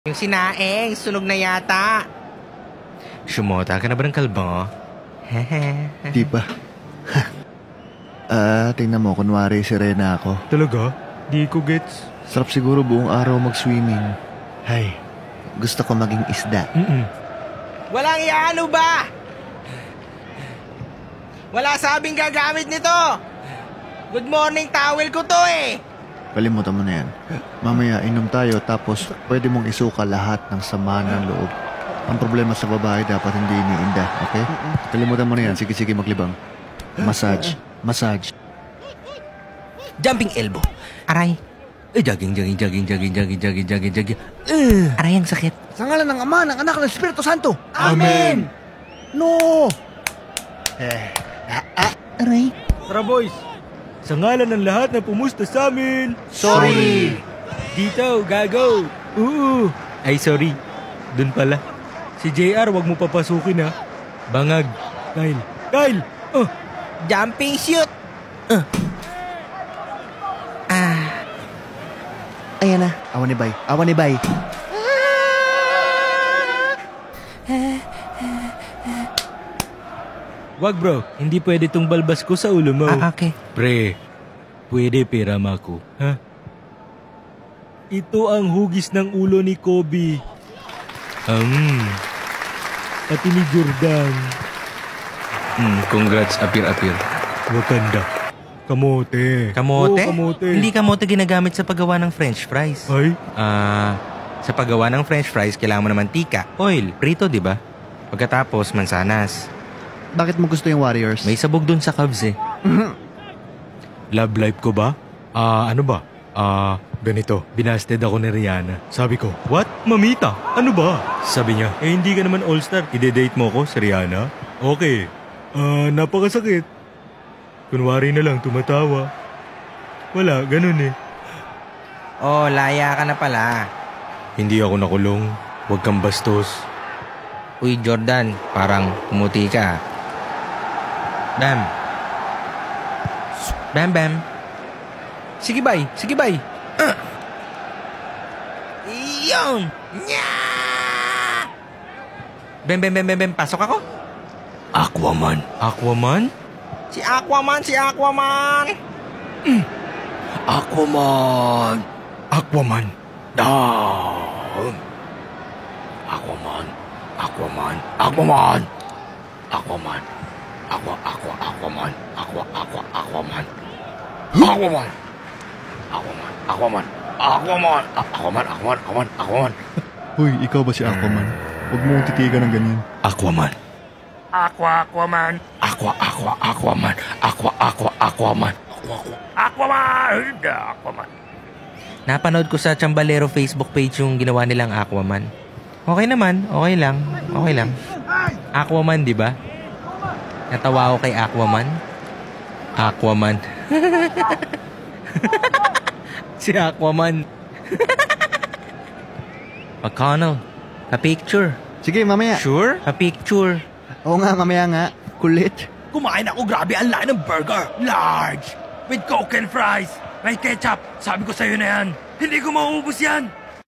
Yung sinaing, sunog na yata. Sumota ka na ba ng kalbo? Di ba? Tingnan mo, kunwari sirena ako. Talaga? Di ko gets. Sarap siguro buong araw mag-swimming. Hay, gusto ko maging isda. Walang iano ba? Wala sabing gagamit nito. Good morning towel ko to eh. Kalimutan mo na yan. Mamaya inom tayo tapos pwede mong isuka lahat ng sama ng loob. Ang problema sa babae dapat hindi iniinda, okay? Kalimutan mo na yan. Sige, maglibang. Massage. Jumping elbow. Aray. Jogging. Aray, ang sakit. Sa ngalan ng Ama, ng Anak, ng Espiritu Santo. Amen! No! Aray. Tara boys, sa ngalan ng lahat na pumusta sa amin. Sorry! Dito, gago. Oo. Ay, sorry. Dun pala. Si JR, wag mo papasukin ha. Bangag. Kyle. Jumping shoot. Ayan na. Awan ni Bay. Wag bro, hindi pwede tong balbas ko sa ulo mo. Okay. Pre, pwede pirama ko. Ha? Ito ang hugis ng ulo ni Kobe. Pati ni Jordan. Congrats, apir. Wakanda. Kamote. Kamote? Oo, kamote. Hindi kamote ginagamit sa paggawa ng french fries. Ay? Sa paggawa ng french fries, kailangan mo ng mantika, oil, prito, di ba? Pagkatapos, mansanas. Bakit mo gusto yung Warriors? May sabog dun sa Cubs eh. Love life ko ba? Ano ba? Ganito. Binasted ako ni Rihanna. Sabi ko, what? Mamita? Ano ba? Sabi niya, hindi ka naman all-star. Ide-date mo ko si Rihanna? Okay. Napakasakit. Kunwari na lang, tumatawa. Wala, ganun eh. Oh, laya ka na pala. Hindi ako nakulong. Huwag kang bastos. Uy, Jordan, parang pumuti ka. Bam. Sige, bay. Iyong! Nya! Bem. Pasok ako? Aquaman. Si Aquaman! Aquaman. Down. Aquaman. Aquaman. Aquaman. Aquaman. Aquaman. Uy, ikaw ba si Aquaman? Huwag mo titigan ng ganyan. Aquaman. Aquaman. Napanood ko sa Chambalero Facebook page yung ginawa nilang Aquaman. Okay naman, okay lang. Aquaman, di ba? Natawa ako kay Aquaman. Si Aquaman. McConnell, pa-picture. Sige, mamaya. Sure? Pa-picture. Oo nga, mamaya nga. Kulit. Kumain ako, grabe, ang laki ng burger. Large. With Coke and fries. May ketchup. Sabi ko sa'yo na yan. Hindi ko mauubos yan.